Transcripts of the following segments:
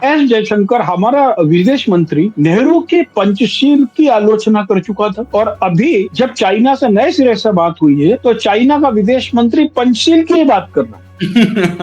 S Jaishankar हमारा विदेश मंत्री नेहरू की पंचशील की आलोचना कर चुका था, और अभी जब चाइना से नए सिरे से बात हुई है तो चाइना का विदेश मंत्री पंचशील की बात कर रहा है।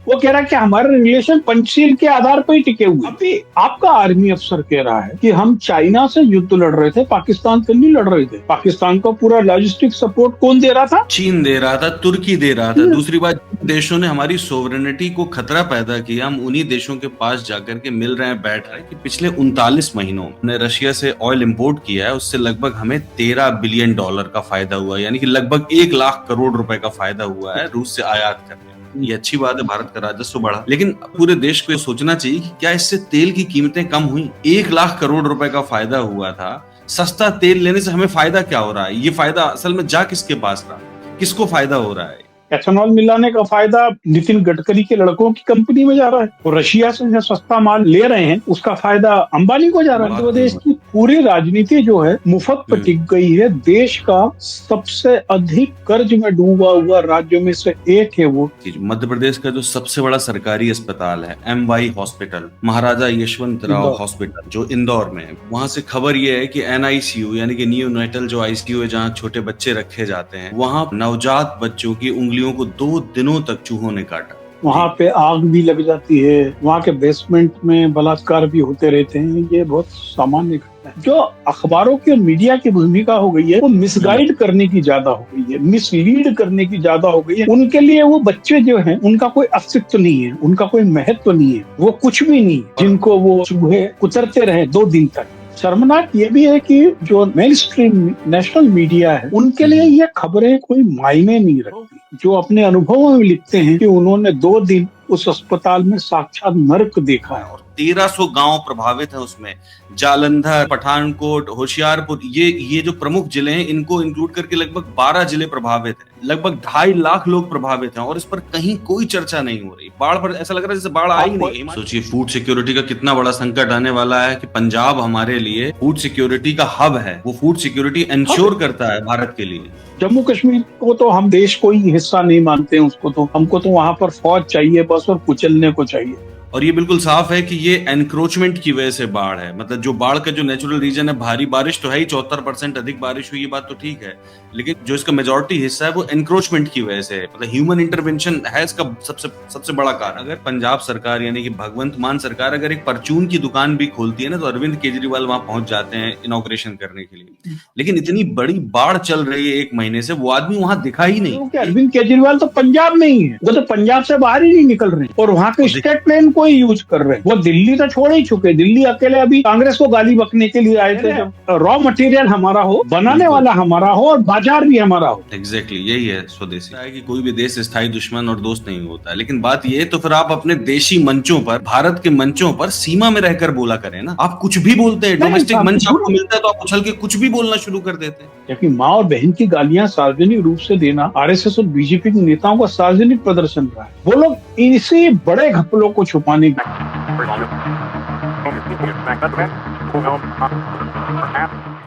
वो कह रहा है कि हमारे रिलेशन पंचशील के आधार पर ही टिके हुए। अभी आपका आर्मी अफसर कह रहा है कि हम चाइना से युद्ध लड़ रहे थे, पाकिस्तान से नहीं लड़ रहे थे। पाकिस्तान को पूरा लॉजिस्टिक सपोर्ट कौन दे रहा था? चीन दे रहा था, तुर्की दे रहा था। दूसरी बात, देशों ने हमारी सोवरेनिटी को खतरा पैदा किया, हम उन्हीं देशों के पास जाकर के मिल रहे हैं, बैठ रहे हैं कि पिछले 39 महीनों में रशिया से ऑयल इंपोर्ट किया है, उससे लगभग हमें $13 बिलियन का फायदा हुआ है, यानी कि लगभग 1 लाख करोड़ रुपए का फायदा हुआ है रूस से आयात करने। ये अच्छी बात है, भारत का राजस्व बढ़ा, लेकिन पूरे देश को सोचना चाहिए कि क्या इससे तेल की कीमतें कम हुई? 1 लाख करोड़ रुपए का फायदा हुआ था। सस्ता तेल लेने से हमें फायदा क्या हो रहा है? ये फायदा असल में जा किसके पास रहा? किसको फायदा हो रहा है? एथेनॉल मिलाने का फायदा नितिन गडकरी के लड़कों की कंपनी में जा रहा है, और रशिया से जो सस्ता माल ले रहे हैं उसका फायदा अंबानी को जा रहा है। मध्य प्रदेश की पूरी राजनीति जो है मुफ्त पर टिक गई है। देश का सबसे अधिक कर्ज में डूबा हुआ राज्यों में से एक है वो। मध्य प्रदेश का जो सबसे बड़ा सरकारी अस्पताल है MY hospital, Maharaja Yashwantrao hospital, जो इंदौर में है, वहां से खबर ये है कि NICU यानी कि नियोनेटल जो ICU है, जहाँ छोटे बच्चे रखे जाते हैं, वहाँ नवजात बच्चों की उंगलियों को 2 दिनों तक चूहों ने काटा। वहाँ पे आग भी लग जाती है, वहाँ के बेसमेंट में बलात्कार भी होते रहते हैं। ये बहुत सामान्य घटना है। जो अखबारों की और मीडिया की भूमिका हो गई है वो मिसगाइड करने की ज्यादा हो गई है, मिसलीड करने की ज्यादा हो गई है। उनके लिए वो बच्चे जो हैं उनका कोई अस्तित्व नहीं है, उनका कोई महत्व नहीं है, वो कुछ भी नहीं, जिनको वो चूहे कुचरते रहे 2 दिन तक। शर्मनाक ये भी है कि जो मेन स्ट्रीम नेशनल मीडिया है उनके लिए ये खबरें कोई मायने नहीं रखती। जो अपने अनुभवों में लिखते हैं कि उन्होंने 2 दिन उस अस्पताल में साक्षात नर्क देखा है। 1300 गांव प्रभावित है उसमें, जालंधर, पठानकोट, होशियारपुर, ये जो प्रमुख जिले हैं इनको इंक्लूड करके लगभग 12 जिले प्रभावित हैं। लगभग 2.5 लाख लोग प्रभावित हैं और इस पर कहीं कोई चर्चा नहीं हो रही। बाढ़ पर ऐसा लग रहा है जैसे बाढ़ आई नहीं। सोचिए फूड सिक्योरिटी का कितना बड़ा संकट आने वाला है कि पंजाब हमारे लिए फूड सिक्योरिटी का हब है, वो फूड सिक्योरिटी इंश्योर करता है भारत के लिए। जम्मू कश्मीर को तो हम देश को ही हिस्सा नहीं मानते हैं, उसको तो हमको तो वहां पर फौज चाहिए बस, और कुचलने को चाहिए। और ये बिल्कुल साफ है कि ये एनक्रोचमेंट की वजह से बाढ़ है। मतलब जो बाढ़ का जो नेचुरल रीजन है, भारी बारिश तो है ही, 74% अधिक बारिश हुई, ये बात तो ठीक है, लेकिन जो इसका मेजॉरिटी हिस्सा है वो एनक्रोचमेंट की वजह से है। मतलब ह्यूमन इंटरवेंशन है इसका सबसे बड़ा कारण। अगर पंजाब सरकार यानी कि भगवंत मान सरकार अगर एक परचून की दुकान भी खोलती है ना, तो अरविंद केजरीवाल वहां पहुंच जाते हैं इनॉग्रेशन करने के लिए। लेकिन इतनी बड़ी बाढ़ चल रही है 1 महीने से, वो आदमी वहां दिखा ही नहीं। अरविंद केजरीवाल तो पंजाब में ही है, वो तो पंजाब से बाहर ही नहीं निकल रहे, और वहाँ के स्टेट प्लेन को ही यूज कर रहे हैं। वो दिल्ली तो छोड़ ही चुके, दिल्ली अकेले अभी कांग्रेस को गाली बकने के लिए आए थे। जब रॉ मटेरियल हमारा हो, बनाने वाला हमारा हो, और बाजार भी हमारा हो। एग्जैक्टली यही है स्वदेशी है कि कोई भी देश स्थायी दुश्मन और दोस्त नहीं होता है। लेकिन बात ये, तो फिर आप अपने देशी मंचों पर, भारत के मंचों पर सीमा में रहकर बोला करें ना। आप कुछ भी बोलते हैं, डोमेस्टिक मंच आपको मिलता है तो आप उछल के कुछ भी बोलना शुरू कर देते हैं। जबकि माँ और बहन की गालियां सार्वजनिक रूप से देना RSS और BJP के नेताओं का सार्वजनिक प्रदर्शन रहा है। वो लोग इसी बड़े घपलों को छुपाने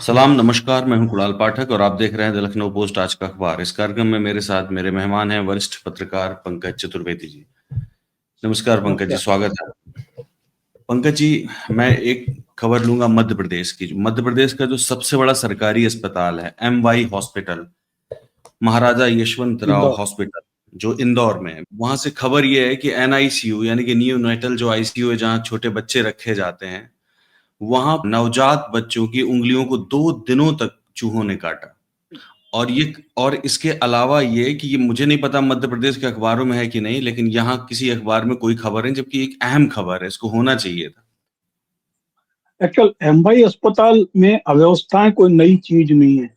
सलाम नमस्कार, मैं हूं कुणाल पाठक और आप देख रहे हैं द लखनऊ पोस्ट आज का अखबार। इस कार्यक्रम में मेरे साथ मेरे मेहमान हैं वरिष्ठ पत्रकार पंकज चतुर्वेदी जी। नमस्कार पंकज जी, स्वागत है। पंकज जी, मैं एक खबर लूंगा मध्य प्रदेश की। मध्य प्रदेश का जो सबसे बड़ा सरकारी अस्पताल है MY hospital, Maharaja Yashwantrao hospital, जो इंदौर में है, वहां से खबर ये है कि NICU यानी कि नियोनेटल जो ICU है, जहाँ छोटे बच्चे रखे जाते हैं, वहां नवजात बच्चों की उंगलियों को 2 दिनों तक चूहों ने काटा। और इसके अलावा ये कि ये मुझे नहीं पता मध्य प्रदेश के अखबारों में है कि नहीं, लेकिन यहाँ किसी अखबार में कोई खबर है, जबकि एक अहम खबर है, इसको होना चाहिए था। एक्चुअल MY अस्पताल में अव्यवस्थाएं कोई नई चीज नहीं है।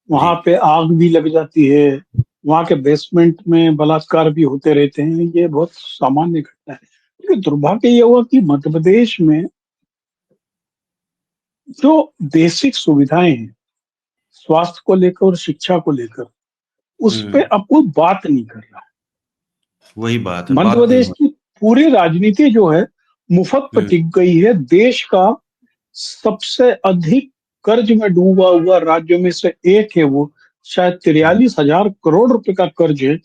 वहां पे आग भी लग जाती है, वहां के बेसमेंट में बलात्कार भी होते रहते हैं। ये बहुत सामान्य घटना है। लेकिन दुर्भाग्य ये हुआ कि मध्य प्रदेश में जो बेसिक सुविधाएं हैं स्वास्थ्य को लेकर और शिक्षा को लेकर, उस पे अब कोई बात नहीं कर रहा। वही बात है, मध्य प्रदेश की पूरी राजनीति जो है मुफ्त पर टिक गई है। देश का सबसे अधिक कर्ज में डूबा हुआ राज्यों में से एक है वो। शायद 43,000 करोड़ रुपए का कर्ज है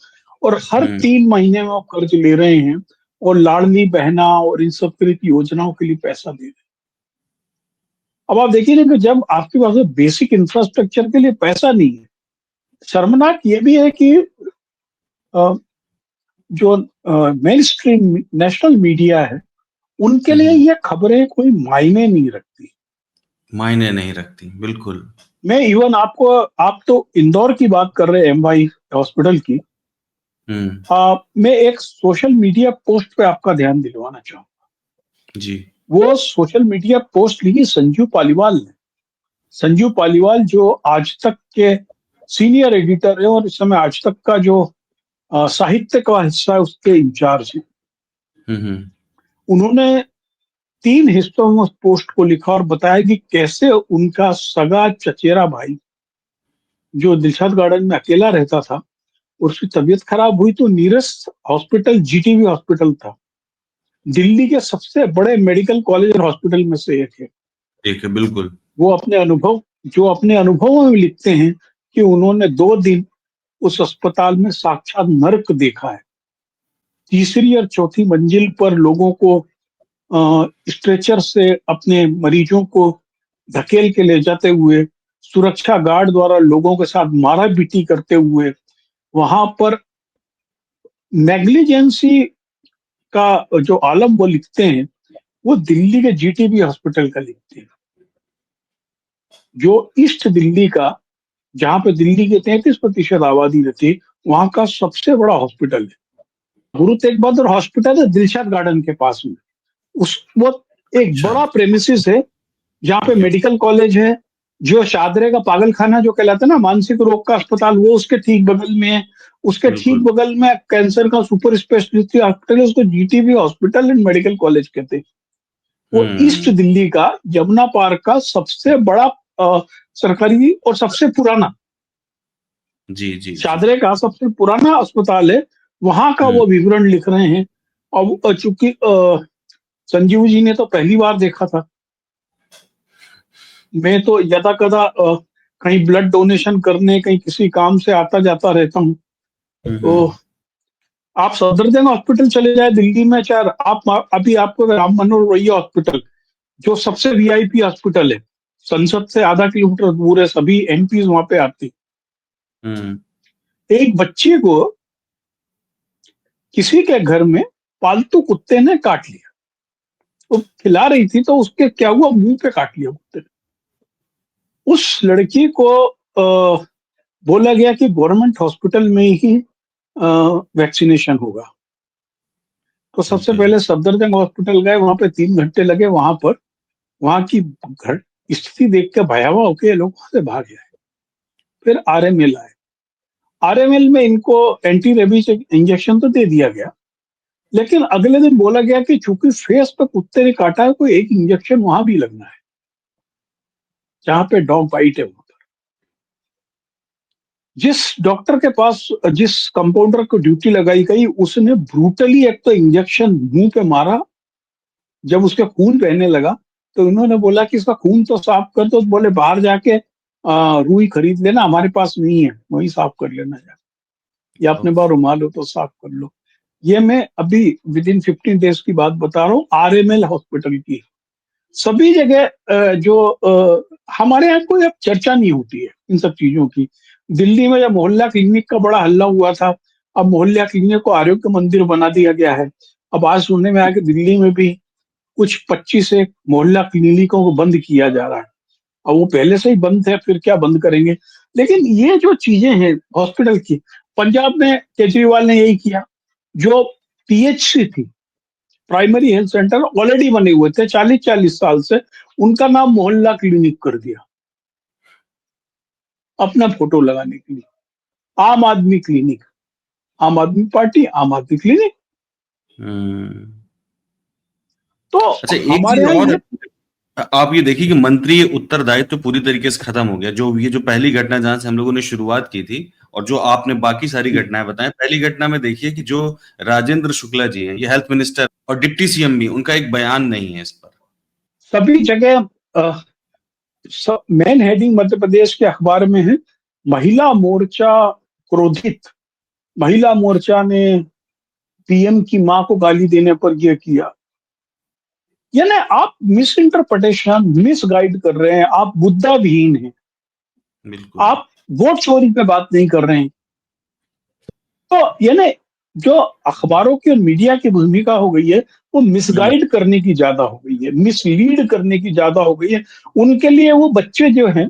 और हर हम्म 3 महीने में वो कर्ज ले रहे हैं और लाडली बहना और इन सब तरह की योजनाओं के लिए पैसा दे रहे हैं। अब आप देखिए ना कि जब आपके पास बेसिक इंफ्रास्ट्रक्चर के लिए पैसा नहीं है, शर्मनाक ये भी है कि अ, जो मेन स्ट्रीम नेशनल मीडिया है, उनके लिए हम्म, ये खबरें कोई मायने नहीं रखती। मायने नहीं रखती, बिल्कुल। मैं इवन आप तो इंदौर की बात कर रहे हैं, एमवाई हॉस्पिटल की। हम्म, मैं एक सोशल मीडिया पोस्ट पे आपका ध्यान दिलवाना चाहूँ। जी। वो सोशल मीडिया पोस्ट लिखी संजू पालीवाल ने। संजू पालीवाल जो आज तक के सीनियर एडिटर है और इस समय आज तक का जो साहित्य का हिस्सा है उसके इंचार्ज है। हम्म, उन्होंने 3 हिस्सों में उस पोस्ट को लिखा और बताया कि कैसे उनका सगा चचेरा भाई जो दिलशाद गार्डन में अकेला रहता था, उसकी तबीयत खराब हुई तो नीरस हॉस्पिटल जीटीबी हॉस्पिटल था, दिल्ली के सबसे बड़े मेडिकल कॉलेज और हॉस्पिटल में से एक है। ठीक है, बिल्कुल। वो अपने अनुभवों में लिखते हैं कि उन्होंने 2 दिन उस अस्पताल में साक्षात नर्क देखा है। तीसरी और चौथी मंजिल पर लोगों को स्ट्रेचर से अपने मरीजों को धकेल के ले जाते हुए, सुरक्षा गार्ड द्वारा लोगों के साथ मारा पीटी करते हुए, वहां पर नेग्लिजेंसी का जो आलम वो लिखते हैं, वो दिल्ली के जीटीबी हॉस्पिटल का लिखते हैं, जो ईस्ट दिल्ली का, जहां पे दिल्ली की 33% आबादी रहती है, वहां का सबसे बड़ा हॉस्पिटल है। गुरु तेग बहादुर हॉस्पिटल है दिलशाद गार्डन के पास में। उस वो एक अच्छा। बड़ा प्रेमिसिस है जहाँ पे मेडिकल कॉलेज है, जो शादरे का पागल खाना जो कहलाता है ना, मानसिक रोग का अस्पताल, वो उसके ठीक बगल में है। उसके ठीक बिल्कुल। बगल में कैंसर का सुपर स्पेशलिटी हॉस्पिटल है, उसको GTB hospital and medical college कहते हैं। वो ईस्ट हम्म, दिल्ली का यमुना पार्क का सबसे बड़ा सरकारी और सबसे पुराना, जी, जी, जी। शादरे का सबसे पुराना अस्पताल है। वहां का हम्म, वो विवरण लिख रहे हैं। अब चूंकि संजीव जी ने तो पहली बार देखा था, मैं तो यदा कदा कहीं ब्लड डोनेशन करने, कहीं किसी काम से आता जाता रहता हूँ। तो हम्म, आप सफदरजंग हॉस्पिटल चले जाए दिल्ली में, चाहे आप अभी आपको राम मनोहर लोहिया हॉस्पिटल, जो सबसे वीआईपी हॉस्पिटल है, संसद से आधा किलोमीटर दूर है, सभी एमपीज वहां पे आती। हम्म, एक बच्चे को किसी के घर में पालतू कुत्ते ने काट लिया। वो खिला रही थी तो उसके क्या हुआ, मुंह पे काट लिया कुत्ते ने। उस लड़की को बोला गया कि गवर्नमेंट हॉस्पिटल में ही वैक्सीनेशन होगा। तो सबसे ओके। पहले सफदरजंग हॉस्पिटल गए, वहां पे 3 घंटे लगे। वहां की घर स्थिति देख के भयावह होके ये लोग वहां से भाग गए। फिर आरएमएल आए। आरएमएल में इनको एंटी रेबीज इंजेक्शन तो दे दिया गया, लेकिन अगले दिन बोला गया कि चूंकि फेस पे कुत्ते ने काटा है, कोई एक इंजेक्शन वहां भी लगना है जहां पे डॉग बाइट है। जिस डॉक्टर के पास, जिस कंपाउंडर को ड्यूटी लगाई गई, उसने ब्रूटली एक तो इंजेक्शन मुंह पे मारा। जब उसके खून बहने लगा तो उन्होंने बोला कि इसका खून तो साफ कर दो, तो बोले बाहर जाके रुई खरीद लेना, हमारे पास नहीं है, वही साफ कर लेना जाके, या अपने ओके। पास रुमाल हो तो साफ कर लो। ये मैं अभी विद इन 15 डेज की बात बता रहा हूँ, आरएमएल हॉस्पिटल की। सभी जगह हमारे यहाँ कोई अब चर्चा नहीं होती है इन सब चीजों की। दिल्ली में जब मोहल्ला क्लिनिक का बड़ा हल्ला हुआ था, अब मोहल्ला क्लिनिक को आरोग्य मंदिर बना दिया गया है। अब आज सुनने में आया कि दिल्ली में भी कुछ 25 एक मोहल्ला क्लिनिकों को बंद किया जा रहा है। अब वो पहले से ही बंद है, फिर क्या बंद करेंगे। लेकिन ये जो चीजें हैं हॉस्पिटल की, पंजाब में केजरीवाल ने यही किया। जो पीएचसी थी, प्राइमरी हेल्थ सेंटर ऑलरेडी बने हुए थे 40-40 साल से, उनका नाम मोहल्ला क्लिनिक कर दिया अपना फोटो लगाने के लिए। आम आदमी क्लिनिक, आम आदमी पार्टी, आम आदमी क्लिनिक। हम्म। तो अच्छा, एक हमारे चीज यहाँ और ये, है। आप ये देखिए कि मंत्री उत्तरदायित्व तो पूरी तरीके से खत्म हो गया। जो ये जो पहली घटना जहां से हम लोगों ने शुरुआत की थी, और जो आपने बाकी सारी घटनाएं बताएं, पहली घटना में देखिए कि जो राजेंद्र शुक्ला जी हैं, ये हेल्थ मिनिस्टर और डिप्टी सीएम भी, उनका एक बयान नहीं है इस पर। सभी जगह मेन हेडिंग मध्य प्रदेश के अखबार में है महिला मोर्चा क्रोधित, महिला मोर्चा ने पीएम की मां को गाली देने पर यह किया। यानी आप मिस इंटरप्रिटेशन, मिस गाइड कर रहे हैं, आप मुद्दा विहीन हैं, बिल्कुल। आप वोट चोरी पे बात नहीं कर रहे हैं। तो यानी जो अखबारों की और मीडिया की भूमिका हो गई है, वो हम्म, मिसगाइड करने की ज्यादा हो गई है, मिसलीड करने की ज्यादा हो गई है। उनके लिए वो बच्चे जो हैं,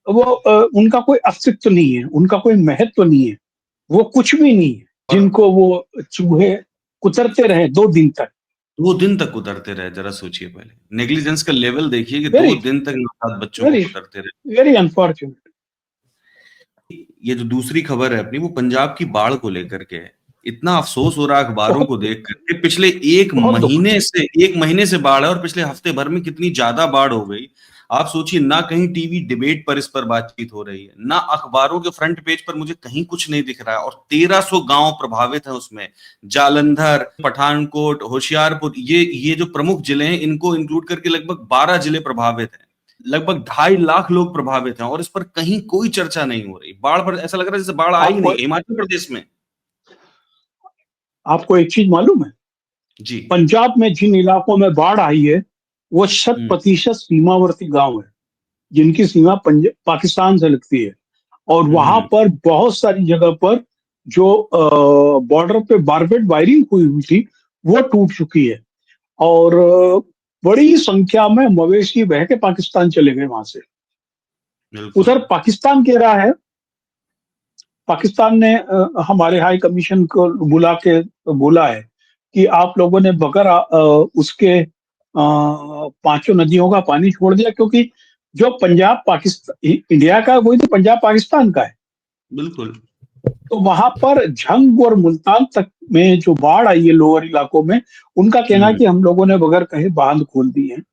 वो उनका कोई अस्तित्व नहीं है, उनका कोई महत्व नहीं है, वो कुछ भी नहीं है, और जिनको वो चूहे कुतरते रहे 2 दिन तक। 2 दिन तक उतरते रहे, जरा सोचिए पहले नेग्लिजेंस का लेवल देखिए कि दो वेरी दिन तक नवजात बच्चों को वेरी उतरते रहे। Very unfortunate. ये जो दूसरी खबर है अपनी, वो पंजाब की बाढ़ को लेकर के है। इतना अफसोस हो रहा है अखबारों बहुत को देख करके, पिछले एक बहुत दुख। महीने से एक महीने से बाढ़ है और पिछले हफ्ते भर में कितनी ज्यादा बाढ़ हो गई। आप सोचिए, ना कहीं टीवी डिबेट पर इस पर बातचीत हो रही है, ना अखबारों के फ्रंट पेज पर मुझे कहीं कुछ नहीं दिख रहा है, और 1300 गांव प्रभावित है उसमें। जालंधर, पठानकोट, होशियारपुर, ये जो प्रमुख जिले हैं, इनको इंक्लूड करके लगभग 12 जिले प्रभावित हैं। लगभग 2.5 लाख लोग प्रभावित हैं, और इस पर कहीं कोई चर्चा नहीं हो रही। बाढ़ पर ऐसा लग रहा है जैसे बाढ़ आई आपको नहीं। हिमाचल प्रदेश में। आपको एक चीज मालूम है, जी। पंजाब में जिन इलाकों में बाढ़ आई है, वो शत हम्म। प्रतिशत सीमावर्ती गांव है, जिनकी सीमा पाकिस्तान से लगती है। और वहां हम्म। पर बहुत सारी जगह पर जो बॉर्डर पे बारबेड वायरिंग हुई हुई थी, वो टूट चुकी है। और बड़ी संख्या में मवेशी बह के पाकिस्तान चले गए वहां से। बिल्कुल। उधर पाकिस्तान कह रहा है, पाकिस्तान ने हमारे हाई कमीशन को बुला के बोला है कि आप लोगों ने बगैर उसके पांचों नदियों का पानी छोड़ दिया, क्योंकि जो पंजाब पाकिस्तान इंडिया का है, वही तो पंजाब पाकिस्तान का है। बिल्कुल। तो वहां पर झंग और मुल्तान तक में जो बाढ़ आई है लोअर इलाकों में, उनका कहना है हम्म। कि हम लोगों ने बगैर कहे बांध खोल दिए हैं।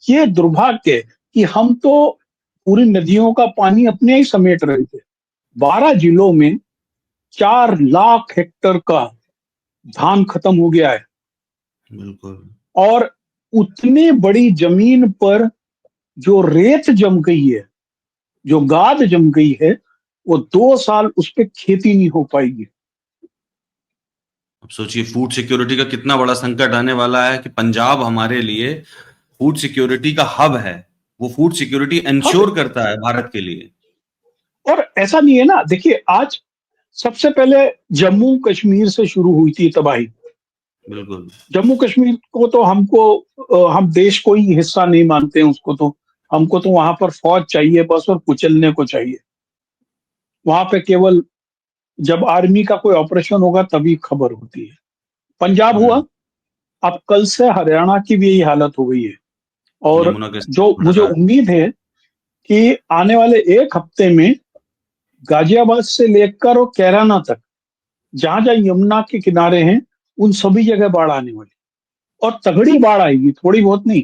ये दुर्भाग्य है कि हम तो पूरी नदियों का पानी अपने ही समेट रहे थे। 12 जिलों में 4 लाख हेक्टर का धान खत्म हो गया है। बिल्कुल। और उतनी बड़ी जमीन पर जो रेत जम गई है, जो गाद जम गई है, वो 2 साल उस पर खेती नहीं हो पाएगी। अब सोचिए, फूड सिक्योरिटी का कितना बड़ा संकट आने वाला है कि पंजाब हमारे लिए फूड सिक्योरिटी का हब है। वो फूड सिक्योरिटी हब। इंश्योर करता है भारत के लिए। और ऐसा नहीं है ना, देखिए आज सबसे पहले जम्मू कश्मीर से शुरू हुई थी तबाही। बिल्कुल। जम्मू कश्मीर को तो हम देश को ही हिस्सा नहीं मानते हैं उसको तो। हमको तो वहां पर फौज चाहिए बस, और कुचलने को चाहिए। वहां पे केवल जब आर्मी का कोई ऑपरेशन होगा तभी खबर होती है। पंजाब हुआ, हम्म। अब कल से हरियाणा की भी यही हालत हो गई है। और यमुना के जो साथ मुझे बड़ा। उम्मीद है कि आने वाले एक हफ्ते में गाजियाबाद से लेकर और कैराना तक, जहां जहां यमुना के किनारे हैं, उन सभी जगह बाढ़ आने वाली, और तगड़ी बाढ़ आएगी, थोड़ी बहुत नहीं।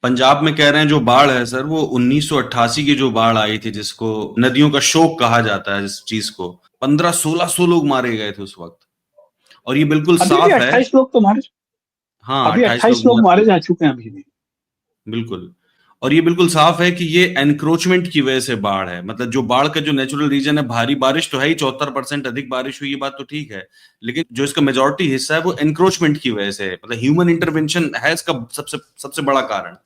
पंजाब में कह रहे हैं जो बाढ़ है सर, वो 1988 की जो बाढ़ आई थी, जिसको नदियों का शोक कहा जाता है, जिस चीज को 1500-1600 लोग मारे गए थे उस वक्त। और ये बिल्कुल अभी भी साफ है। 28 लोग तो मारे, हाँ, अभी 28 28 लोग लोग मारे मारे गए। जा चुके हैं अभी भी। बिल्कुल। और ये बिल्कुल साफ है कि ये एनक्रोचमेंट की वजह से बाढ़ है। मतलब जो बाढ़ का जो नेचुरल रीजन है, भारी बारिश तो है ही, 74% अधिक बारिश हुई, ये बात तो ठीक है। लेकिन जो इसका मेजोरिटी हिस्सा है वो एनक्रोचमेंट की वजह से है। मतलब ह्यूमन इंटरवेंशन है इसका सबसे सबसे बड़ा कारण।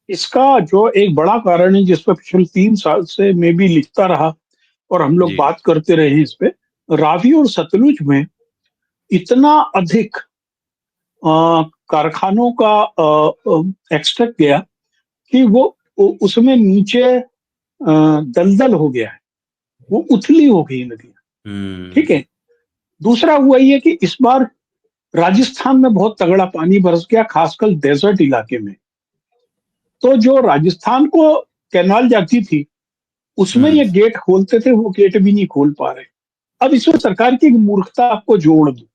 इसका जो एक बड़ा कारण है, जिस पर पिछले 3 साल से मैं भी लिखता रहा और हम लोग जी। बात करते रहे इस पे, रावी और सतलुज में इतना अधिक कारखानों का एक्सट्रैक्ट गया कि उसमें नीचे दलदल हो गया है, वो उथली हो गई नदी। ठीक हम्म। है। दूसरा हुआ ये कि इस बार राजस्थान में बहुत तगड़ा पानी बरस गया, खासकर डेजर्ट इलाके में। तो जो राजस्थान को कैनाल जाती थी, उसमें हम्म। ये गेट खोलते थे, वो गेट भी नहीं खोल पा रहे। अब इसमें सरकार की मूर्खता आपको जोड़ दो।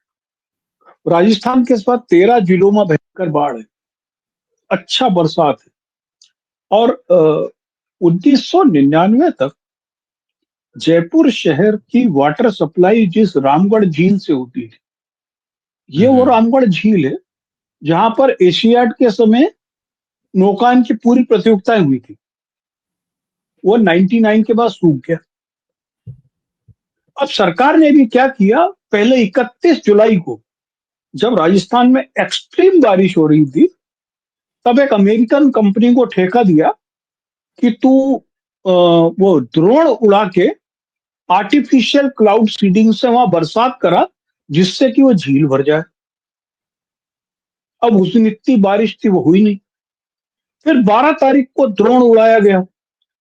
राजस्थान के साथ 13 जिलों में भयंकर बाढ़ है, अच्छा बरसात है। और 1999 तक जयपुर शहर की वाटर सप्लाई जिस रामगढ़ झील से होती थी, ये वो हम्म। रामगढ़ झील है जहां पर एशियाड के समय नौकायन की पूरी प्रतियोगिताएं हुई थी। वो 99 के बाद सूख गया। अब सरकार ने भी क्या किया, पहले 31 जुलाई को जब राजस्थान में एक्सट्रीम बारिश हो रही थी, तब एक अमेरिकन कंपनी को ठेका दिया कि तू वो ड्रोन उड़ा के आर्टिफिशियल क्लाउड सीडिंग से वहां बरसात करा, जिससे कि वो झील भर जाए। अब उस दिन इतनी बारिश थी, वो हुई नहीं। फिर 12 तारीख को ड्रोन उड़ाया गया।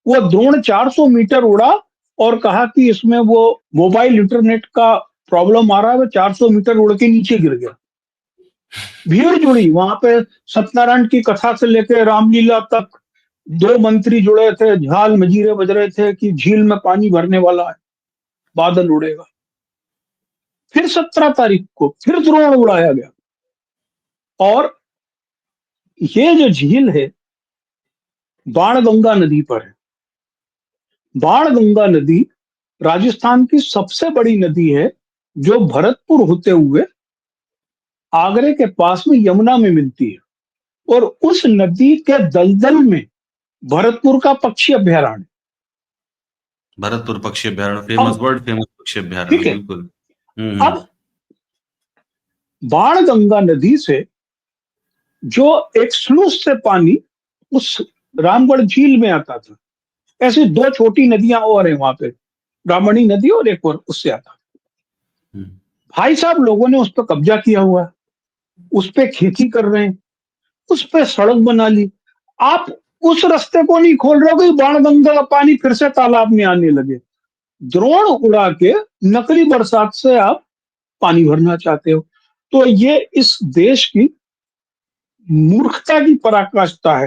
वो ड्रोन 400 मीटर उड़ा और कहा कि इसमें वो मोबाइल इंटरनेट का प्रॉब्लम आ रहा है। वो 400 मीटर उड़ के नीचे गिर गया। भीड़ जुड़ी वहां पे, सत्यनारायण की कथा से लेकर रामलीला तक। दो मंत्री जुड़े थे, झाल मजीरे बज रहे थे कि झील में पानी भरने वाला है, बादल उड़ेगा। फिर 17 तारीख को फिर ड्रोन उड़ाया गया। और ये जो झील है, बाणगंगा नदी पर है। बाणगंगा नदी राजस्थान की सबसे बड़ी नदी है, जो भरतपुर होते हुए आगरे के पास में यमुना में मिलती है। और उस नदी के दलदल में भरतपुर का पक्षी अभ्यारण्य। भरतपुर पक्षी अभ्यारण्य, फेमस, अब वर्ल्ड फेमस पक्षी अभ्यारण्य, ठीक है, बिल्कुल। अब बाणगंगा नदी से जो एक स्लूस से पानी उस रामगढ़ झील में आता था, ऐसी दो छोटी नदियां और हैं वहां पे, ब्राह्मणी नदी और एक और उससे आता। भाई साहब, लोगों ने उस पर कब्जा किया हुआ है, उस पे खेती कर रहे हैं, उस पे सड़क बना ली। आप उस रास्ते को नहीं खोल रहे हो कि बाणगंगा का पानी फिर से तालाब में आने लगे। ड्रोन उड़ा के नकली बरसात से आप पानी भरना चाहते हो। तो ये इस देश की मूर्खता की पराकाष्ठा है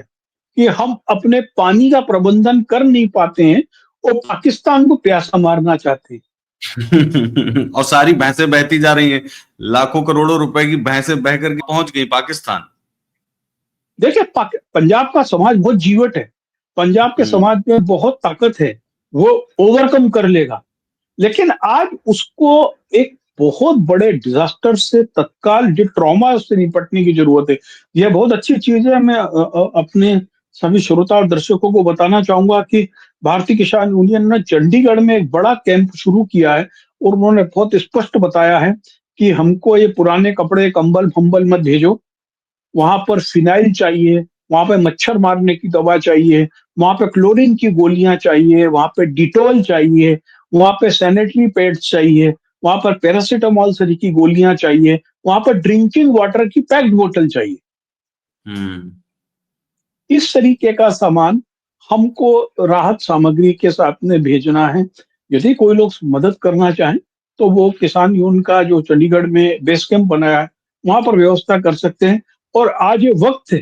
कि हम अपने पानी का प्रबंधन कर नहीं पाते हैं और पाकिस्तान को प्यासा मारना चाहते हैं। और सारी भैंसें बहती जा रही हैं, लाखों करोड़ों रुपए की भैंसें बह करके पहुंच गई पाकिस्तान। देखिए, पंजाब का समाज बहुत जीवट है, पंजाब के समाज में बहुत ताकत है, वो ओवरकम कर लेगा। लेकिन आज उसको एक बहुत बड़े डिजास्टर से तत्काल जो ट्रॉमा है उससे निपटने की जरूरत है। यह बहुत अच्छी चीज है। मैं अपने सभी श्रोता और दर्शकों को बताना चाहूंगा कि भारतीय किसान यूनियन ने चंडीगढ़ में एक बड़ा कैंप शुरू किया है और उन्होंने बहुत स्पष्ट बताया है कि हमको ये पुराने कपड़े, कंबल फंबल मत भेजो। वहां पर फिनाइल चाहिए, वहां पे मच्छर मारने की दवा चाहिए, वहां पे क्लोरीन की गोलियां चाहिए, वहां पे डिटॉल चाहिए, वहां पे सैनिटरी पैड्स चाहिए, वहां पर पैरासीटामोल सरी की गोलियां चाहिए, वहां पर ड्रिंकिंग वाटर की पैक्ड बोतल चाहिए। इस तरीके का सामान हमको राहत सामग्री के साथ में भेजना है। यदि कोई लोग मदद करना चाहें तो वो किसान यूनियन का जो चंडीगढ़ में बेस कैंप बनाया है, वहां पर व्यवस्था कर सकते हैं। और आज ये वक्त है।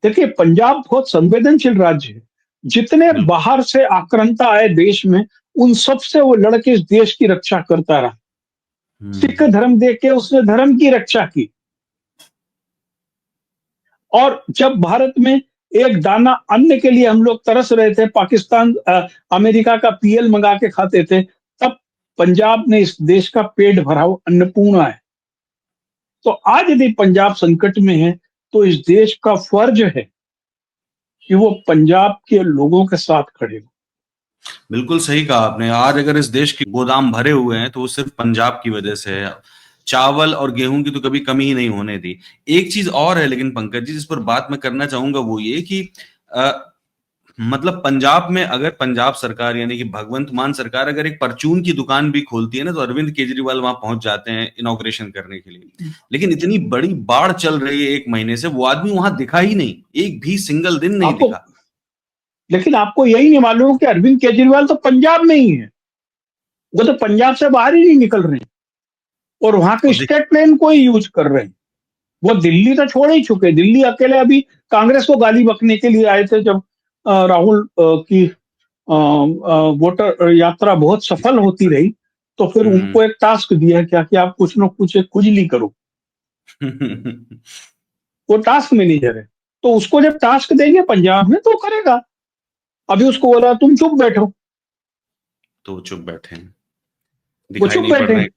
देखिए, पंजाब बहुत संवेदनशील राज्य है। जितने बाहर से आक्रांता आए देश में, उन सब से वो लड़के इस देश की रक्षा करता रहा। सिख धर्म दे के उसने धर्म की रक्षा की। और जब भारत में एक दाना अन्न के लिए हम लोग तरस रहे थे, पाकिस्तान अमेरिका का पीएल मंगा के खाते थे, तब पंजाब ने इस देश का पेट भरा हुआ अन्नपूर्णा है। तो आज यदि पंजाब संकट में है, तो इस देश का फर्ज है कि वो पंजाब के लोगों के साथ खड़े हो। बिल्कुल सही कहा आपने। आज अगर इस देश के गोदाम भरे हुए हैं तो वो सिर्फ पंजाब की वजह से है। चावल और गेहूं की तो कभी कमी ही नहीं होने दी। एक चीज और है लेकिन पंकज जी, जिस पर बात मैं करना चाहूंगा वो ये कि मतलब पंजाब में अगर पंजाब सरकार यानी कि भगवंत मान सरकार अगर एक परचून की दुकान भी खोलती है ना, तो अरविंद केजरीवाल वहां पहुंच जाते हैं इनॉग्रेशन करने के लिए। लेकिन इतनी बड़ी बाढ़ चल रही है 1 महीने से, वो आदमी वहां दिखा ही नहीं, एक भी सिंगल दिन नहीं आपको दिखा। लेकिन आपको यही नहीं मालूम कि अरविंद केजरीवाल तो पंजाब में ही है। वो तो पंजाब से बाहर ही नहीं निकल रहे हैं और वहां के और स्टेट प्लेन को ही यूज कर रहे हैं। वो दिल्ली तो छोड़ ही चुके। दिल्ली अकेले अभी कांग्रेस को गाली बकने के लिए आए थे, जब राहुल की वोटर यात्रा बहुत सफल होती रही, तो फिर उनको एक टास्क दिया क्या कि आप कुछ न कुछ एक खुजली करो। वो टास्क मैनेजर है, तो उसको जब टास्क देंगे पंजाब में तो करेगा। अभी उसको बोला तुम चुप बैठो, तो चुप बैठे हैं, वो दिखाई चुप नहीं पड़ बैठे। रहे हैं।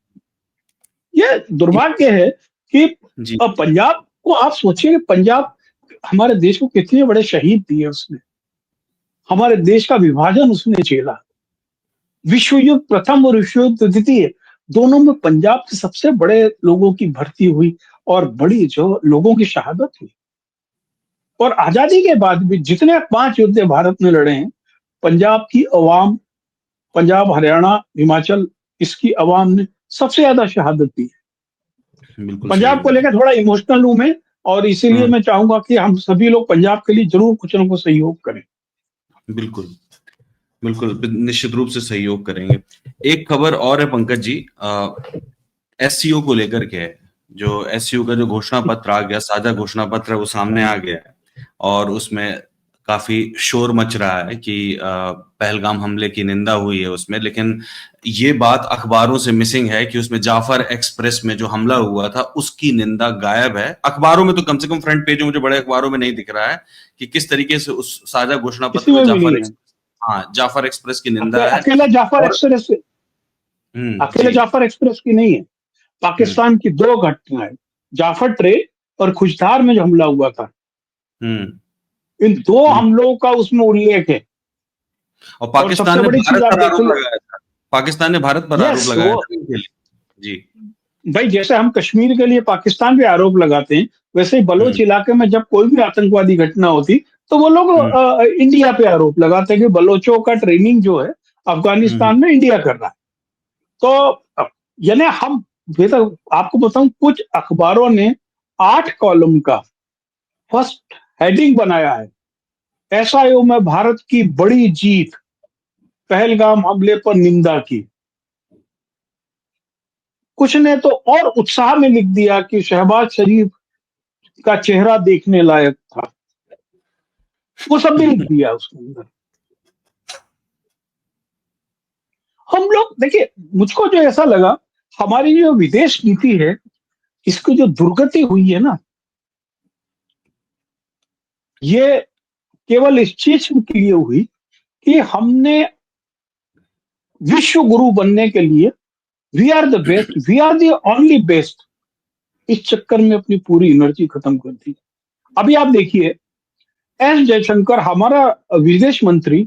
ये दुर्भाग्य है कि जी। पंजाब को आप सोचिए कि पंजाब हमारे देश को कितने बड़े शहीद दिए उसने, हमारे देश का विभाजन उसने झेला। विश्व युद्ध प्रथम और विश्व युद्ध द्वितीय दोनों में पंजाब के सबसे बड़े लोगों की भर्ती हुई और बड़ी जो लोगों की शहादत हुई। और आजादी के बाद भी जितने 5 युद्ध भारत में लड़े हैं, पंजाब की अवाम, पंजाब, हरियाणा, हिमाचल, इसकी अवाम ने सबसे ज्यादा शहादत दी। बिल्कुल सही पंजाब को बात है। लेकर थोड़ा इमोशनल हूं मैं, और इसीलिए हम्म, मैं चाहूंगा कि हम सभी लोग पंजाब के लिए जरूर कुछ ना कुछ सहयोग करें। बिल्कुल बिल्कुल निश्चित रूप से सहयोग करेंगे। एक खबर और है पंकज जी, एससीओ को लेकर के है। जो एससीओ का जो घोषणा पत्र आ गया, साझा घोषणा पत्र है, वो सामने आ गया है और उसमें काफी शोर मच रहा है कि पहलगाम हमले की निंदा हुई है उसमें, लेकिन ये बात अखबारों से मिसिंग है कि उसमें जाफर एक्सप्रेस में जो हमला हुआ था उसकी निंदा गायब है। अखबारों में तो कम से कम फ्रंट पेज में, मुझे बड़े अखबारों में नहीं दिख रहा है कि किस तरीके से उस साझा घोषणा पत्र किसी में में भी नहीं है। हाँ, जाफर एक्सप्रेस की निंदा है। अकेला जाफर और एक्सप्रेस, अकेले जी। जाफर एक्सप्रेस की नहीं है। हम्म पाकिस्तान की 2 घटनाएं, जाफर ट्रेन और खुशधार में जो हमला हुआ था, हम्म इन 2 बिल्कुल। हमलों का उसमें उल्लेख है। और और पाकिस्तान सबसे ने बड़ी चीज भारत आप पर देख आरोप लो। लगाया था। पाकिस्तान ने भारत पर आरोप यस, लगाया वो था इनके लिए। जी। भाई जैसे हम कश्मीर के लिए पाकिस्तान पे आरोप लगाते हैं, वैसे ही बलोच हम्म इलाके में जब कोई भी आतंकवादी घटना होती, तो वो लोग हम्म इंडिया पे आरोप लगाते हैं कि बलोचों का ट्रेनिंग जो है हम्म अफगानिस्तान में इंडिया कर रहा है। तो यानी हम, बेहतर आपको बताऊं, कुछ अखबारों ने 8 कॉलम का फर्स्ट हेडिंग बनाया है, एसआईओ में भारत की बड़ी जीत, पहलगाम हमले पर निंदा की। कुछ ने तो और उत्साह में लिख दिया कि शहबाज शरीफ का चेहरा देखने लायक था। वो सब भी लिख दिया उसके अंदर। हम लोग देखिए, मुझको जो ऐसा लगा, हमारी जो विदेश नीति है, इसकी जो दुर्गति हुई है ना, ये केवल इस चीज के लिए हुई कि हमने विश्व गुरु बनने के लिए, we are the best, we are the only best, इस चक्कर में अपनी पूरी एनर्जी खत्म कर दी। अभी आप देखिए, एस जयशंकर हमारा विदेश मंत्री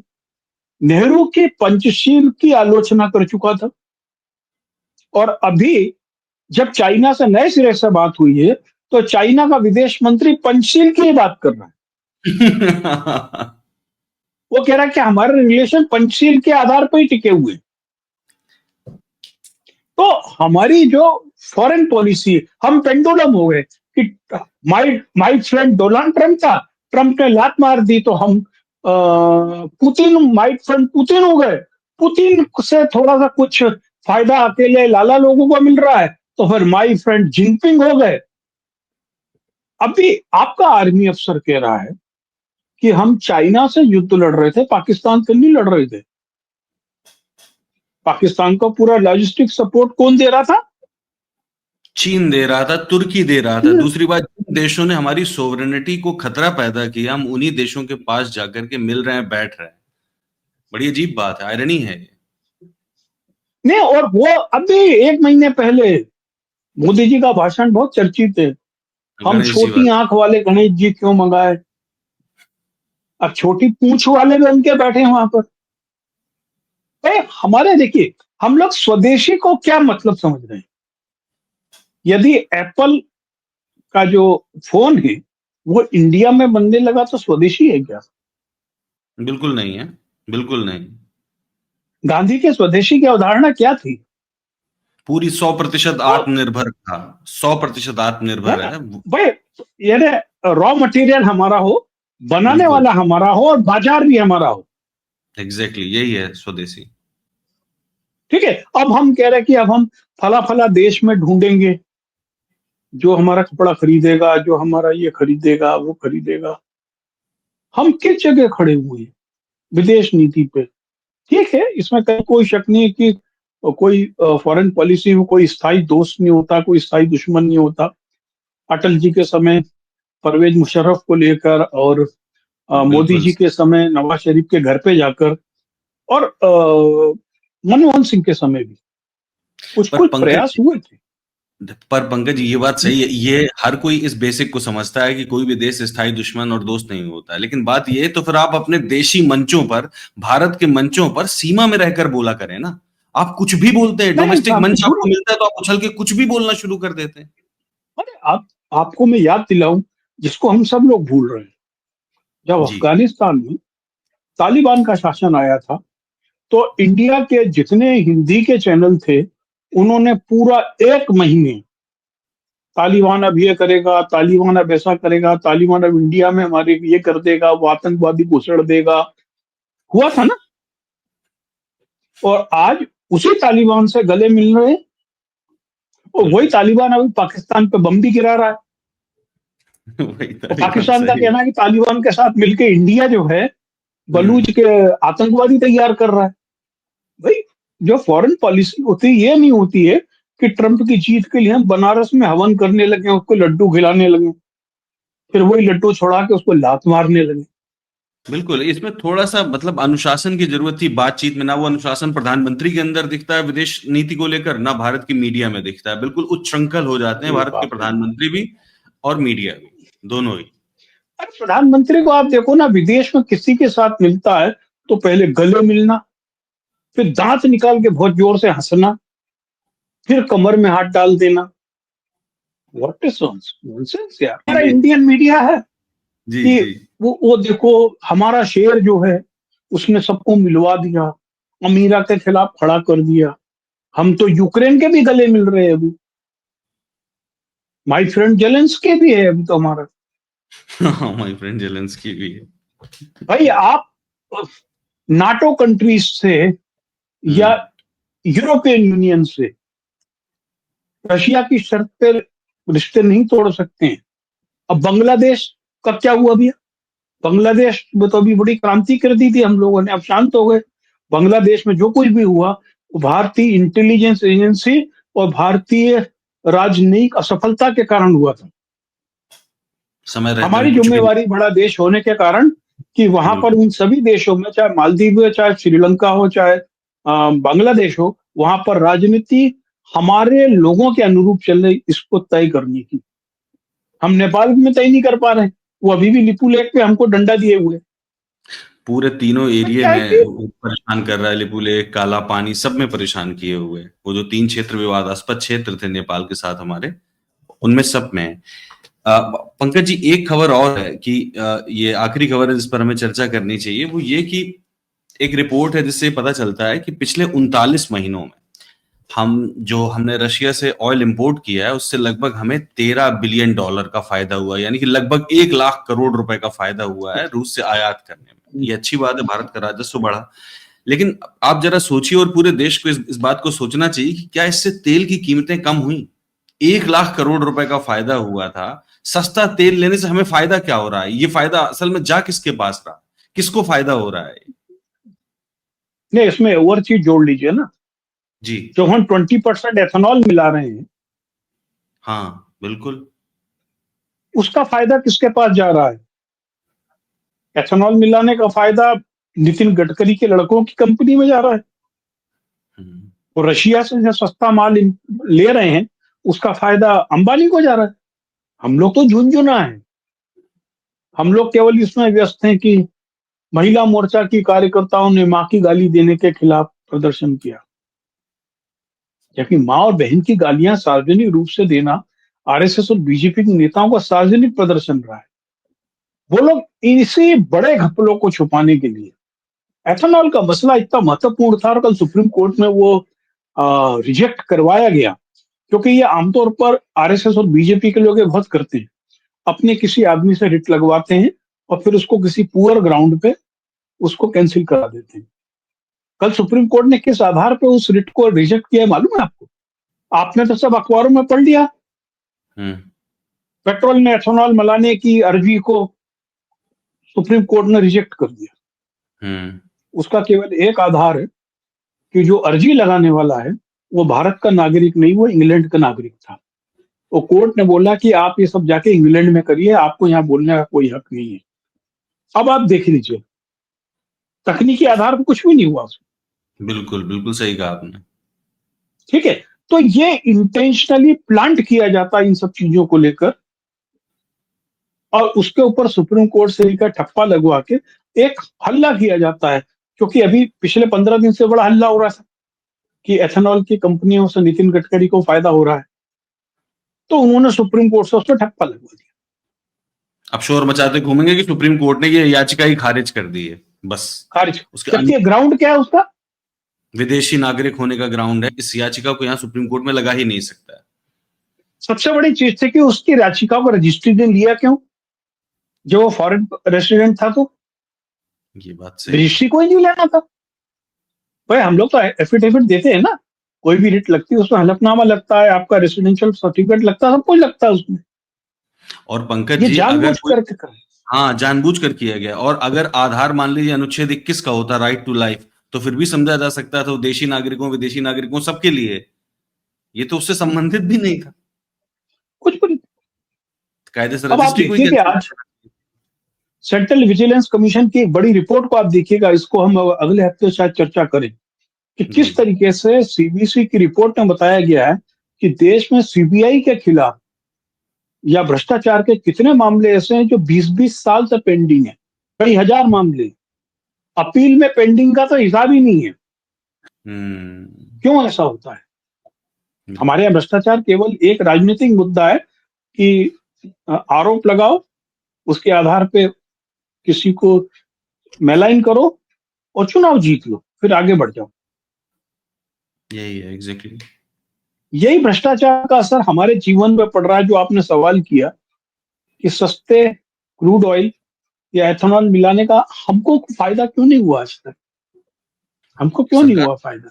नेहरू के पंचशील की आलोचना कर चुका था, और अभी जब चाइना से नए सिरे से बात हुई है, तो चाइना का विदेश मंत्री पंचशील की बात कर रहा है। वो कह रहा है कि हमारे रिलेशन पंचशील के आधार पर ही टिके हुए हैं। तो हमारी जो फॉरेन पॉलिसी, हम पेंडुलम हो गए कि my my friend Donald Trump था, ट्रंप ने लात मार दी तो हम पुतिन, माय फ्रेंड पुतिन हो गए। पुतिन से थोड़ा सा कुछ फायदा अकेले लाला लोगों को मिल रहा है, तो फिर माय फ्रेंड जिनपिंग हो गए। अभी आपका आर्मी अफसर कह रहा है कि हम चाइना से युद्ध लड़ रहे थे, पाकिस्तान से नहीं लड़ रहे थे। पाकिस्तान को पूरा लॉजिस्टिक सपोर्ट कौन दे रहा था? चीन दे रहा था, तुर्की दे रहा था। दूसरी बात, जिन देशों ने हमारी सोवरेनिटी को खतरा पैदा किया, हम उन्हीं देशों के पास जाकर के मिल रहे हैं, बैठ रहे हैं। बड़ी अजीब बात है, आयरनी है ये। नहीं, और वो अभी 1 महीने पहले मोदी जी का भाषण बहुत चर्चित है। हम गणेश जी छोटी वाला। आंख वाले गणेश जी क्यों मंगाए? अब छोटी पूंछ वाले बन के बैठे हैं वहां पर। हमारे देखिए, हम लोग स्वदेशी को क्या मतलब समझ रहे हैं? यदि एप्पल का जो फोन है वो इंडिया में बनने लगा तो स्वदेशी है क्या? बिल्कुल नहीं है, बिल्कुल नहीं। गांधी के स्वदेशी की अवधारणा क्या थी? पूरी 100% तो आत्मनिर्भर था। 100% है आत्मनिर्भर ना है। भाई, यानी रॉ मटेरियल हमारा हो, बनाने बिल्कुल। वाला हमारा हो, और बाजार भी हमारा हो। एग्जैक्टली यही है स्वदेशी। ठीक है, अब हम कह रहे हैं कि अब हम फला फला देश में ढूंढेंगे जो हमारा कपड़ा खरीदेगा, जो हमारा ये खरीदेगा, वो खरीदेगा। हम किस जगह खड़े हुए हैं विदेश नीति पे? ठीक है, इसमें कहीं कोई शक नहीं है कि कोई फॉरेन पॉलिसी में कोई स्थायी दोस्त नहीं होता, कोई स्थायी दुश्मन नहीं होता। अटल जी के समय परवेज मुशर्रफ को लेकर, और मोदी बिल्कुल। जी के समय नवाज शरीफ के घर पे जाकर, और मनमोहन सिंह के समय भी कुछ पर कुछ पंकज प्रयास जी, हुए थे। पर पंकज ये बात सही है, ये हर कोई इस बेसिक को समझता है कि कोई भी देश स्थायी दुश्मन और दोस्त नहीं होता है, लेकिन बात ये तो फिर आप अपने देशी मंचों पर, भारत के मंचों पर सीमा में रहकर बोला करें ना। आप कुछ भी बोलते हैं, नहीं, डोमेस्टिक आप मंच झूठ। आपको मिलता है तो आप उछल के कुछ भी बोलना शुरू कर देते हैं। अरे आपको मैं याद दिलाऊं, जिसको हम सब लोग भूल रहे हैं, जब जी। अफगानिस्तान में तालिबान का शासन आया था, तो इंडिया के जितने हिंदी के चैनल थे, उन्होंने पूरा 1 महीने तालिबान अब ये करेगा, तालिबान अब ऐसा करेगा, तालिबान अब इंडिया में हमारे ये कर देगा, वो आतंकवादी को उछड़ देगा, हुआ था ना। और आज उसी तालिबान से गले मिल रहे हैं, और वही बिल्कुल। तालिबान अभी पाकिस्तान पे बम भी गिरा रहा है। वही और तालिबान, पाकिस्तान का सही कहना है कि तालिबान के साथ मिलकर इंडिया जो है हम्म। बलूच के आतंकवादी तैयार कर रहा है। भाई, जो फॉरेन पॉलिसी होती है ये नहीं होती है कि ट्रंप की जीत के लिए हम बनारस में हवन करने लगे, उसको लड्डू खिलाने लगे, फिर वही लड्डू छोड़ा के उसको लात मारने लगे। बिल्कुल, इसमें थोड़ा सा मतलब अनुशासन की जरूरत थी बातचीत में। ना वो अनुशासन प्रधानमंत्री के अंदर दिखता है विदेश नीति को लेकर, ना भारत की मीडिया में दिखता है। बिल्कुल उच्छृंखल हो जाते हैं अरे भारत के बाप रे बाप। प्रधानमंत्री भी और मीडिया भी, दोनों ही। अरे प्रधानमंत्री को आप देखो ना, विदेश में किसी के साथ मिलता है तो पहले गले मिलना, फिर दांत निकाल के बहुत जोर से हंसना, फिर कमर में हाथ डाल देना। व्हाट इज नॉनसेंस यार। हमारा ये इंडियन मीडिया है जी कि जी। वो देखो, हमारा शेर जो है उसने सबको मिलवा दिया, अमीरा के खिलाफ खड़ा कर दिया। हम तो यूक्रेन के भी गले मिल रहे हैं अभी। माय फ्रेंड जेलेंस्की भी है अभी तो हमारा। हाँ, माय फ्रेंड जेलेंस्की भी है। भाई आप नाटो कंट्रीज से या हम्म। यूरोपियन यूनियन से रशिया की शर्त पे रिश्ते नहीं तोड़ सकते हैं। अब बांग्लादेश का क्या हुआ भैया? बांग्लादेश में तो अभी बड़ी क्रांति कर दी थी हम लोगों ने, अब शांत हो गए। बांग्लादेश में जो कुछ भी हुआ वो भारतीय इंटेलिजेंस एजेंसी और भारतीय राजनयिक असफलता के कारण हुआ था। समय रहते हमारी हम कुछ भी नहीं। जिम्मेवारी बड़ा देश होने के कारण कि वहां पर बिल्कुल। उन सभी देशों में, चाहे मालदीव हो, चाहे श्रीलंका हो, चाहे बांग्लादेश हो, वहां पर राजनीति हमारे लोगों के अनुरूप चले, इसको तय करने की। हम नेपाल में तय नहीं कर पा रहे हैं, वो अभी भी लिपू लेक पे हमको डंडा दिए हुए हैं। पूरे तीनों तो एरिया क्या है में कि वो परेशान कर रहा है, लिपुलेख, काला पानी, सब में परेशान किए हुए हैं। वो जो 3 क्षेत्र विवादास्पद क्षेत्र थे नेपाल के साथ हमारे, उनमें सब में है। पंकज जी, एक खबर और है कि ये आखिरी खबर है जिस पर हमें चर्चा करनी चाहिए, वो ये कि एक रिपोर्ट है जिससे पता चलता है कि पिछले 39 महीनों में हमने रशिया से ऑयल इंपोर्ट किया है, उससे लगभग हमें $13 बिलियन का फायदा हुआ है। यानी कि लगभग 1 लाख करोड़ रुपए का फायदा हुआ है रूस से आयात करने में। ये अच्छी बात है, भारत का राजस्व बढ़ा। लेकिन आप जरा सोचिए, और पूरे देश को इस बात को सोचना चाहिए कि क्या इससे तेल की कीमतें कम हुई? 1 लाख करोड़ रुपए का फायदा हुआ था। सस्ता तेल लेने से हमें फायदा क्या हो रहा है? ये फायदा असल में जा किसके पास रहा? किसको फायदा हो रहा है? नहीं, इसमें और चीज जोड़ लीजिए ना। जी। जो हम 20% एथेनॉल मिला रहे हैं, हाँ, बिल्कुल। उसका फायदा किसके पास जा रहा है? एथेनॉल मिलाने का फायदा नितिन गडकरी के लड़कों की कंपनी में जा रहा है। हम्म। और रशिया से जो सस्ता माल ले रहे हैं, उसका फायदा अंबानी को जा रहा है। हम लोग तो झुंझुना है। हम लोग केवल इसमें व्यस्त हैं कि महिला मोर्चा की कार्यकर्ताओं ने मां की गाली देने के खिलाफ प्रदर्शन किया, जबकि मां और बहन की गालियां सार्वजनिक रूप से देना आरएसएस और बीजेपी के नेताओं का सार्वजनिक प्रदर्शन रहा है। वो लोग इसी बड़े घपलों को छुपाने के लिए, एथेनॉल का मसला इतना महत्वपूर्ण था और कल सुप्रीम कोर्ट में वो रिजेक्ट करवाया गया, क्योंकि ये आमतौर पर आरएसएस और बीजेपी के लोग ये बहुत करते हैं। अपने किसी आदमी से रिट लगवाते हैं और फिर उसको किसी पुअर ग्राउंड पे उसको कैंसिल करा देते हैं। कल सुप्रीम कोर्ट ने किस आधार पे उस रिट को रिजेक्ट किया है मालूम है आपको? आपने तो सब अखबारों में पढ़ लिया। हम्म। पेट्रोल में एथेनॉल मिलाने की अर्जी को सुप्रीम कोर्ट ने रिजेक्ट कर दिया। हम्म। उसका केवल एक आधार है कि जो अर्जी लगाने वाला है वो भारत का नागरिक नहीं, वो इंग्लैंड का नागरिक था। वो कोर्ट ने बोला कि आप ये सब जाके इंग्लैंड में करिए, आपको यहाँ बोलने का कोई हक नहीं है। अब आप देख लीजिए, तकनीकी आधार पर कुछ भी नहीं हुआ उसमें। बिल्कुल, बिल्कुल सही कहा आपने। ठीक है। तो ये इंटेंशनली प्लांट किया जाता है इन सब चीजों को लेकर, और उसके ऊपर सुप्रीम कोर्ट से लेकर ठप्पा लगवा के एक हल्ला किया जाता है। क्योंकि अभी पिछले 15 दिन से बड़ा हल्ला हो रहा था कि एथेनॉल की कंपनियों से नितिन गडकरी को फायदा हो रहा है, तो उन्होंने सुप्रीम कोर्ट से उस पर ठप्पा लगवा दिया। अब शोर मचाते घूमेंगे कि सुप्रीम कोर्ट ने ये याचिका ही खारिज कर दी है, बस खारिज। उसके जबकि ग्राउंड क्या है उसका? विदेशी नागरिक होने का ग्राउंड है। इस याचिका को यहाँ सुप्रीम कोर्ट में लगा ही नहीं सकता है। सबसे बड़ी चीज थी कि उसकी याचिका को रजिस्ट्री ने लिया क्यों, जो वो फॉरेन रेसिडेंट था, तो ये बात सही। रजिस्ट्री को ही नहीं लेना था भाई। हम लोग तो एफिडेविट देते हैं ना, कोई भी रिट लगती है उसमें हलफनामा लगता है, आपका रेसिडेंशियल सर्टिफिकेट लगता है, सब कुछ लगता है उसमें। और पंकज ये जी, अगर जानबूझ कोई, करके कर, हाँ, जानबूझ कर किया गया। और अगर आधार मान लीजिए अनुच्छेद 21 का होता, राइट टू लाइफ, तो फिर भी समझा जा सकता था देशी नागरिकों विदेशी नागरिकों सबके लिए। ये तो उससे संबंधित भी नहीं था, कुछ भी नहीं। कायदे से अब आप रजिस्ट्री को ही देखिए कि कैंसिल। आज सेंट्रल विजिलेंस कमीशन की एक बड़ी रिपोर्ट को आप देखिएगा, इसको हम अगले हफ्ते शायद चर्चा करें कि जी किस तरीके से सीबीसी की रिपोर्ट में बताया गया है कि देश में सीबीआई के खिलाफ या भ्रष्टाचार के कितने मामले ऐसे हैं जो 20-20 साल से पेंडिंग है, कई हजार मामले अपील में पेंडिंग का तो हिसाब ही नहीं है। क्यों ऐसा होता है? हमारे यहाँ भ्रष्टाचार केवल एक राजनीतिक मुद्दा है कि आरोप लगाओ, उसके आधार पे किसी को मेलाइन करो और चुनाव जीत लो, फिर आगे बढ़ जाओ। यही है एग्जैक्टली। यही भ्रष्टाचार का असर हमारे जीवन में पड़ रहा है। जो आपने सवाल किया कि सस्ते क्रूड ऑयल या एथेनॉल मिलाने का हमको फायदा क्यों नहीं हुआ आज तक, हमको क्यों नहीं सरकार, हुआ फायदा?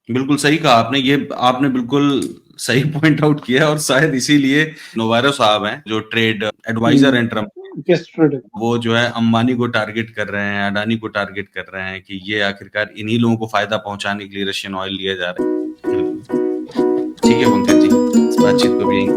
बिल्कुल सही कहा आपने। ये आपने बिल्कुल सही पॉइंट आउट किया, और शायद इसीलिए नोवारो साहब हैं जो ट्रेड एडवाइजर हैं ट्रम्प, वो जो है अंबानी को टारगेट कर रहे हैं, अडानी को टारगेट कर रहे हैं कि ये आखिरकार इन्हीं लोगों को फायदा पहुंचाने के लिए रशियन ऑयल लिया जा रहा है। ठीक है पंकज जी, इस बातचीत को भी यहीं